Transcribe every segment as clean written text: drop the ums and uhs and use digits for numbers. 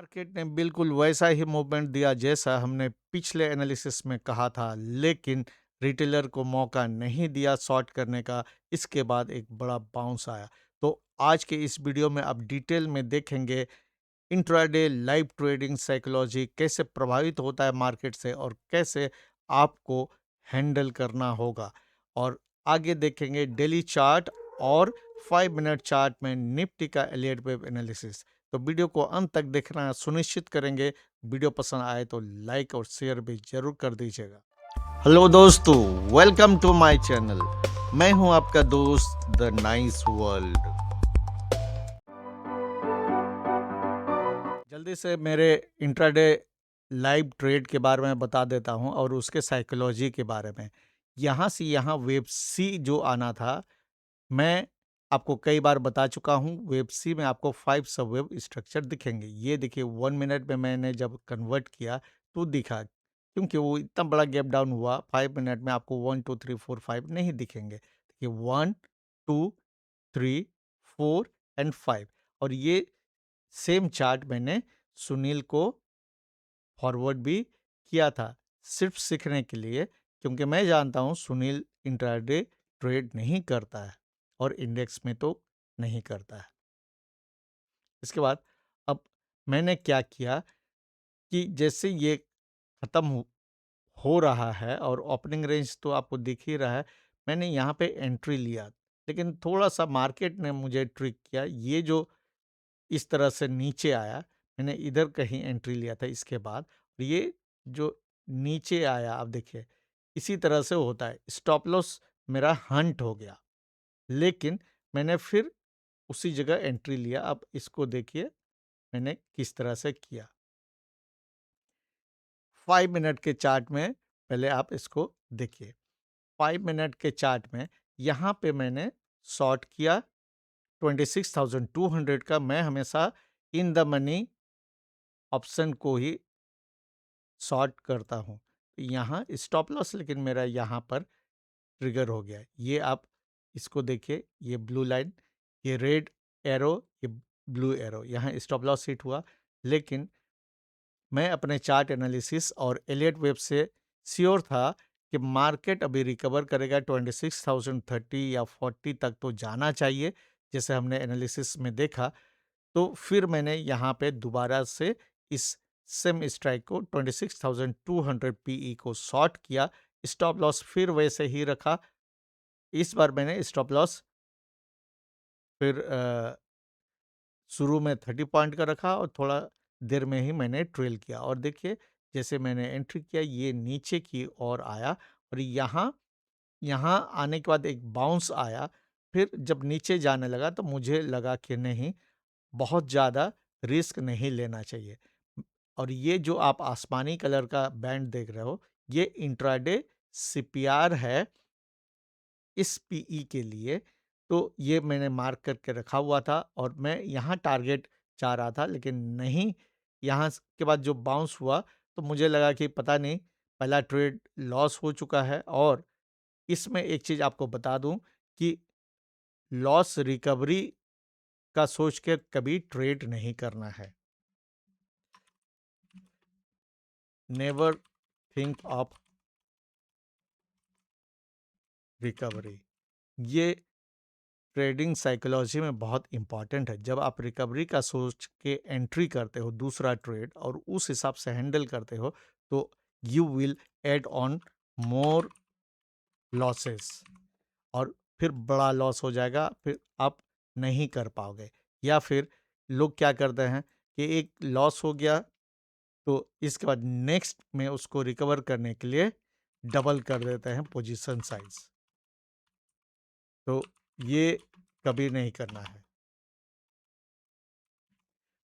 Market ने बिल्कुल वैसा ही मूवमेंट दिया जैसा हमने पिछले एनालिसिस में कहा था, लेकिन रिटेलर को मौका नहीं दिया शॉर्ट करने का। इसके बाद एक बड़ा बाउंस आया। तो आज के इस वीडियो में आप डिटेल में देखेंगे इंट्राडे लाइव ट्रेडिंग साइकोलॉजी कैसे प्रभावित होता है मार्केट से और कैसे आपको हैंडल करना होगा। और आगे देखेंगे डेली चार्ट और 5 मिनट चार्ट में निफ्टी का एलियट वेव एनालिसिस। तो वीडियो को अंत तक देखना सुनिश्चित करेंगे। वीडियो पसंद आए तो लाइक और शेयर भी जरूर कर दीजिएगा। हेलो दोस्तों, वेलकम टू माय चैनल। मैं हूं आपका दोस्त द नाइस वर्ल्ड। जल्दी से मेरे इंट्राडे लाइव ट्रेड के बारे में बता देता हूं और उसके साइकोलॉजी के बारे में। यहाँ से यहाँ वेब सी जो आना था, मैं आपको कई बार बता चुका हूँ। वेब सी में आपको 5 सब वेब स्ट्रक्चर दिखेंगे। ये देखिए 1 मिनट में मैंने जब कन्वर्ट किया तो दिखा, क्योंकि वो इतना बड़ा गैप डाउन हुआ। 5 मिनट में आपको 1 2 3 4 5 नहीं दिखेंगे। देखिए 1 2 3 4 एंड 5। और ये सेम चार्ट मैंने सुनील को फॉरवर्ड भी किया था, सिर्फ सीखने के लिए, क्योंकि मैं जानता हूँ सुनील इंट्राडे ट्रेड नहीं करता है और इंडेक्स में तो नहीं करता है। इसके बाद अब मैंने क्या किया कि जैसे ये ख़त्म हो रहा है और ओपनिंग रेंज तो आपको दिख ही रहा है, मैंने यहाँ पे एंट्री लिया। लेकिन थोड़ा सा मार्केट ने मुझे ट्रिक किया। ये जो इस तरह से नीचे आया, मैंने इधर कहीं एंट्री लिया था। इसके बाद ये जो नीचे आया, आप देखिए इसी तरह से होता है। स्टॉप लॉस मेरा हंट हो गया, लेकिन मैंने फिर उसी जगह एंट्री लिया। अब इसको देखिए मैंने किस तरह से किया। 5 मिनट के चार्ट में पहले आप इसको देखिए। 5 मिनट के चार्ट में यहाँ पे मैंने शॉर्ट किया 26,200 का। मैं हमेशा इन द मनी ऑप्शन को ही शॉर्ट करता हूँ। यहाँ स्टॉप लॉस लेकिन मेरा यहाँ पर ट्रिगर हो गया। ये आप इसको देखिए, ये ब्लू लाइन, ये रेड एरो, ये ब्लू एरो, यहाँ स्टॉप लॉस हिट हुआ। लेकिन मैं अपने चार्ट एनालिसिस और एलियट वेब से श्योर था कि मार्केट अभी रिकवर करेगा। 26,030 या 40 तक तो जाना चाहिए, जैसे हमने एनालिसिस में देखा। तो फिर मैंने यहाँ पे दोबारा से इस सेम स्ट्राइक को 26,200 पीई को शॉर्ट किया। स्टॉप लॉस फिर वैसे ही रखा। इस बार मैंने स्टॉप लॉस फिर शुरू में 30 पॉइंट का रखा और थोड़ा देर में ही मैंने ट्रेल किया। और देखिए जैसे मैंने एंट्री किया, ये नीचे की ओर आया और यहाँ यहाँ आने के बाद एक बाउंस आया। फिर जब नीचे जाने लगा तो मुझे लगा कि नहीं, बहुत ज़्यादा रिस्क नहीं लेना चाहिए। और ये जो आप आसमानी कलर का बैंड देख रहे हो, ये इंट्राडे सीपीआर है इस पीई के लिए। तो ये मैंने मार्क करके रखा हुआ था और मैं यहाँ टारगेट चाह रहा था, लेकिन नहीं। यहाँ के बाद जो बाउंस हुआ तो मुझे लगा कि पता नहीं, पहला ट्रेड लॉस हो चुका है। और इसमें एक चीज़ आपको बता दूं कि लॉस रिकवरी का सोच के कभी ट्रेड नहीं करना है। Never think of recovery. ये ट्रेडिंग साइकोलॉजी में बहुत इंपॉर्टेंट है। जब आप रिकवरी का सोच के एंट्री करते हो दूसरा ट्रेड और उस हिसाब से हैंडल करते हो, तो you will add on more losses और फिर बड़ा लॉस हो जाएगा। फिर आप नहीं कर पाओगे। या फिर लोग क्या करते हैं कि एक लॉस हो गया तो इसके बाद नेक्स्ट में उसको रिकवर करने के लिए डबल कर देते हैं पोजीशन साइज। तो ये कभी नहीं करना है।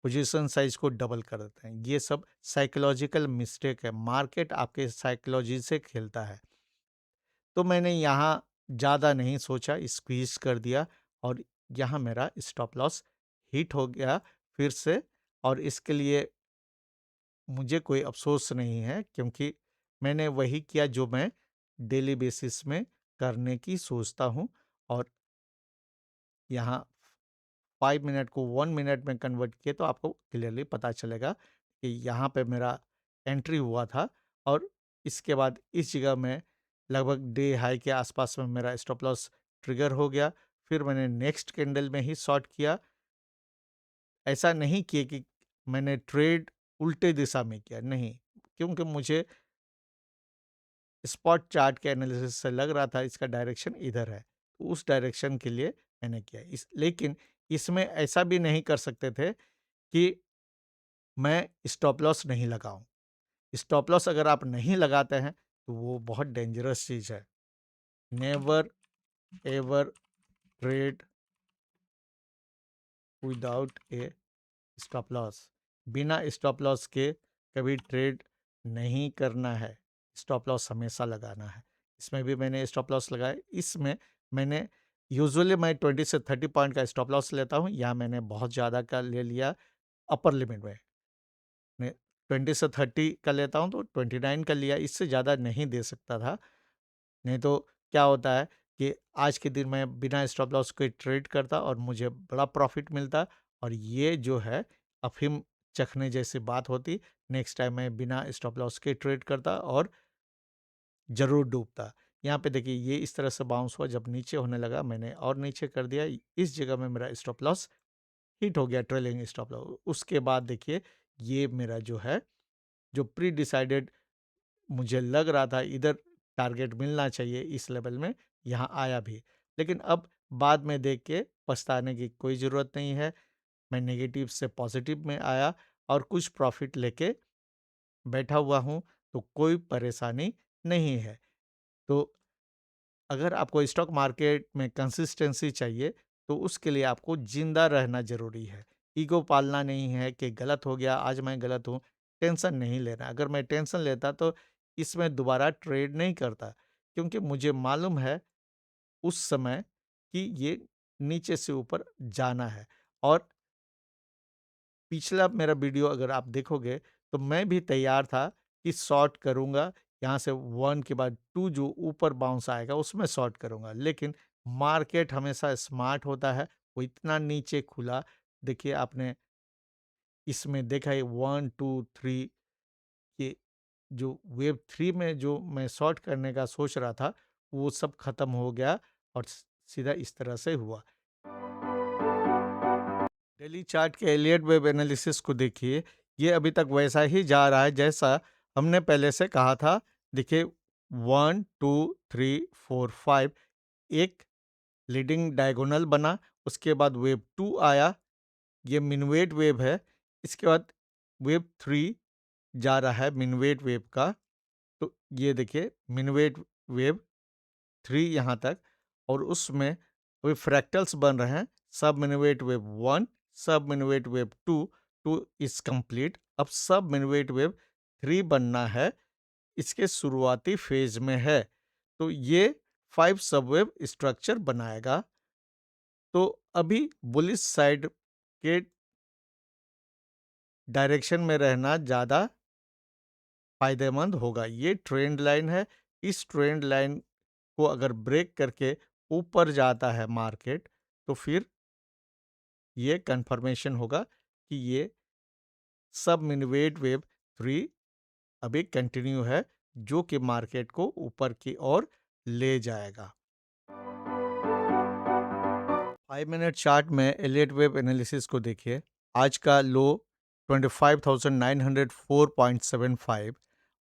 पोजीशन साइज को डबल कर देते हैं। ये सब साइकोलॉजिकल मिस्टेक है। मार्केट आपके साइकोलॉजी से खेलता है। तो मैंने यहाँ ज़्यादा नहीं सोचा, स्क्वीज कर दिया और यहाँ मेरा स्टॉप लॉस हिट हो गया फिर से। और इसके लिए मुझे कोई अफसोस नहीं है, क्योंकि मैंने वही किया जो मैं डेली बेसिस में करने की सोचता हूँ। और यहाँ 5 मिनट को 1 मिनट में कन्वर्ट किए तो आपको क्लियरली पता चलेगा कि यहाँ पे मेरा एंट्री हुआ था और इसके बाद इस जगह में लगभग डे हाई के आसपास में मेरा स्टॉप लॉस ट्रिगर हो गया। फिर मैंने नेक्स्ट कैंडल में ही शॉर्ट किया। ऐसा नहीं किया कि मैंने ट्रेड उल्टे दिशा में किया, नहीं, क्योंकि मुझे स्पॉट चार्ट के एनालिसिस से लग रहा था इसका डायरेक्शन इधर है, तो उस डायरेक्शन के लिए मैंने किया। लेकिन इसमें ऐसा भी नहीं कर सकते थे कि मैं स्टॉप लॉस नहीं लगाऊं। स्टॉप लॉस अगर आप नहीं लगाते हैं तो वो बहुत डेंजरस चीज है। नेवर एवर ट्रेड विदाउट ए स्टॉप लॉस। बिना स्टॉप लॉस के कभी ट्रेड नहीं करना है। स्टॉप लॉस हमेशा लगाना है। इसमें भी मैंने स्टॉप लॉस लगाया। इसमें मैंने यूजुअली मैं 20 से 30 पॉइंट का स्टॉप लॉस लेता हूँ, या मैंने बहुत ज़्यादा का ले लिया अपर लिमिट में। मैं 20 से 30 का लेता हूँ तो 29 का लिया, इससे ज़्यादा नहीं दे सकता था। नहीं तो क्या होता है कि आज के दिन मैं बिना स्टॉप लॉस के ट्रेड करता और मुझे बड़ा प्रॉफिट मिलता, और ये जो है अफीम चखने जैसी बात होती। नेक्स्ट टाइम मैं बिना स्टॉप लॉस के ट्रेड करता और ज़रूर डूबता। यहाँ पे देखिए ये इस तरह से बाउंस हुआ, जब नीचे होने लगा मैंने और नीचे कर दिया। इस जगह में मेरा स्टॉप लॉस हिट हो गया, ट्रेलिंग स्टॉप लॉस। उसके बाद देखिए ये मेरा जो है, जो प्री डिसाइडेड मुझे लग रहा था इधर टारगेट मिलना चाहिए इस लेवल में, यहाँ आया भी। लेकिन अब बाद में देख के पछताने की कोई ज़रूरत नहीं है। मैं नेगेटिव से पॉजिटिव में आया और कुछ प्रॉफिट लेके बैठा हुआ हूँ, तो कोई परेशानी नहीं है। तो अगर आपको स्टॉक मार्केट में कंसिस्टेंसी चाहिए तो उसके लिए आपको जिंदा रहना ज़रूरी है। ईगो पालना नहीं है कि गलत हो गया, आज मैं गलत हूँ, टेंशन नहीं लेना। अगर मैं टेंशन लेता तो इसमें दोबारा ट्रेड नहीं करता, क्योंकि मुझे मालूम है उस समय कि ये नीचे से ऊपर जाना है। और पिछला मेरा वीडियो अगर आप देखोगे तो मैं भी तैयार था कि शॉर्ट करूंगा, यहाँ से 1 के बाद 2 जो ऊपर बाउंस आएगा उसमें शॉर्ट करूंगा। लेकिन मार्केट हमेशा स्मार्ट होता है, वो इतना नीचे खुला। देखिए आपने इसमें देखा है 1 2 3, ये जो वेव 3 में जो मैं शॉर्ट करने का सोच रहा था वो सब खत्म हो गया और सीधा इस तरह से हुआ। डेली चार्ट के एलियट वेव एनालिसिस को देखिए, ये अभी तक वैसा ही जा रहा है जैसा हमने पहले से कहा था। देखिए 1 2 3 4 5 एक लीडिंग डायगोनल बना, उसके बाद वेव 2 आया, ये मिनवेट वेव है। इसके बाद वेव 3 जा रहा है मिनवेट वेव का। तो ये देखिए मिनवेट वेव 3 यहाँ तक, और उसमें वे फ्रैक्टल्स बन रहे हैं। सब मिनवेट वेव 1, सब मिनवेट वेव 2, 2 इज कंप्लीट। अब सब मिनवेट वेव 3 बनना है, इसके शुरुआती फेज में है। तो ये 5 सबवेव स्ट्रक्चर बनाएगा। तो अभी बुलिश साइड के डायरेक्शन में रहना ज़्यादा फायदेमंद होगा। ये ट्रेंड लाइन है। इस ट्रेंड लाइन को अगर ब्रेक करके ऊपर जाता है मार्केट, तो फिर ये कंफर्मेशन होगा कि ये सब मिनवेट वेव 3 अभी कंटिन्यू है, जो कि मार्केट को ऊपर की ओर ले जाएगा। 5 मिनट चार्ट में एलियट वेव एनालिसिस को देखिए। आज का लो 25,904.75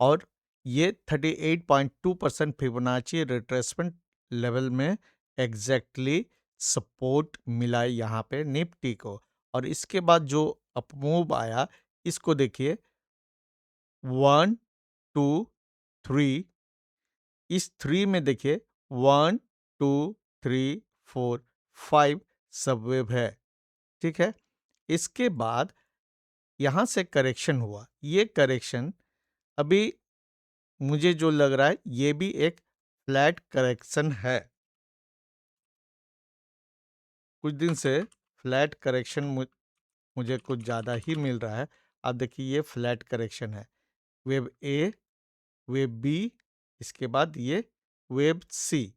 और ये 38.2% फिबोनाची रिट्रेसमेंट लेवल में एग्जैक्टली सपोर्ट मिला है यहाँ पे निफ्टी को। और इसके बाद जो अपमूव आया, इसको देखिए 1 2 3, इस 3 में देखिए 1 2 3 4 5 सबवेव है, ठीक है। इसके बाद यहाँ से करेक्शन हुआ। ये करेक्शन अभी मुझे जो लग रहा है ये भी एक फ्लैट करेक्शन है। कुछ दिन से फ्लैट करेक्शन मुझे कुछ ज़्यादा ही मिल रहा है। आप देखिए ये फ्लैट करेक्शन है। वेव ए, वेव बी, इसके बाद ये वेव सी।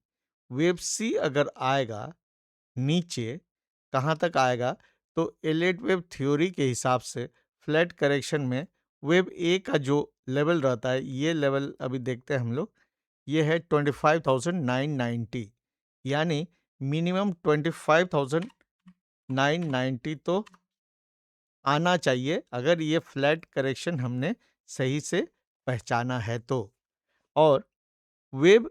वेव सी अगर आएगा नीचे कहाँ तक आएगा, तो एलियट वेव थ्योरी के हिसाब से फ्लैट करेक्शन में वेव ए का जो लेवल रहता है, ये लेवल अभी देखते हैं हम लोग, ये है 25,990, यानी मिनिमम 25,990 तो आना चाहिए, अगर ये फ्लैट करेक्शन हमने सही से पहचाना है तो। और वेव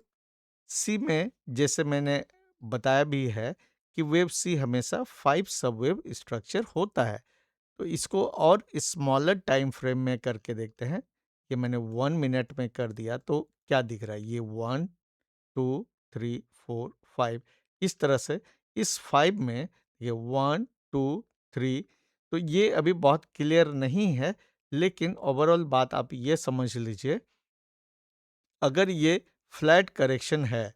सी में जैसे मैंने बताया भी है कि वेव सी हमेशा 5 सबवेव स्ट्रक्चर होता है। तो इसको और स्मॉलर टाइम फ्रेम में करके देखते हैं। ये मैंने 1 मिनट में कर दिया तो क्या दिख रहा है, ये 1 2 3 4 5, इस तरह से इस 5 में ये 1 2 3, तो ये अभी बहुत क्लियर नहीं है, लेकिन ओवरऑल बात आप ये समझ लीजिए, अगर ये फ्लैट करेक्शन है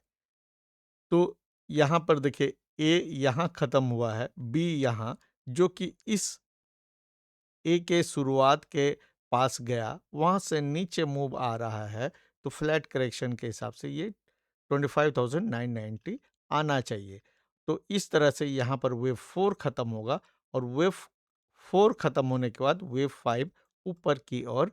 तो यहाँ पर देखिए ए यहाँ खत्म हुआ है, बी यहाँ, जो कि इस ए के शुरुआत के पास गया, वहाँ से नीचे मूव आ रहा है, तो फ्लैट करेक्शन के हिसाब से ये 25,990 आना चाहिए। तो इस तरह से यहाँ पर वेव 4 खत्म होगा और वेव 4 खत्म होने के बाद वेव 5 ऊपर की ओर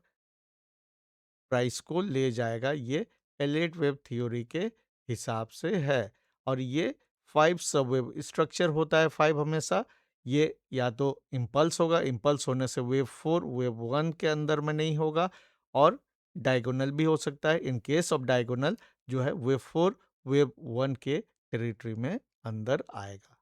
प्राइस को ले जाएगा। ये एलियट वेव थ्योरी के हिसाब से है और ये 5 सबवेव स्ट्रक्चर होता है। 5 हमेशा ये या तो इम्पल्स होगा, इम्पल्स होने से वेव 4 वेव 1 के अंदर में नहीं होगा, और डायगोनल भी हो सकता है। इन केस ऑफ डायगोनल जो है वेव 4 वेव 1 के टेरिटरी में अंदर आएगा।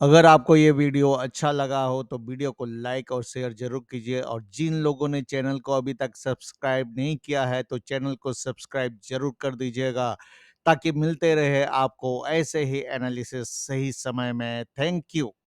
अगर आपको ये वीडियो अच्छा लगा हो तो वीडियो को लाइक और शेयर जरूर कीजिए, और जिन लोगों ने चैनल को अभी तक सब्सक्राइब नहीं किया है तो चैनल को सब्सक्राइब जरूर कर दीजिएगा, ताकि मिलते रहे आपको ऐसे ही एनालिसिस सही समय में। Thank you.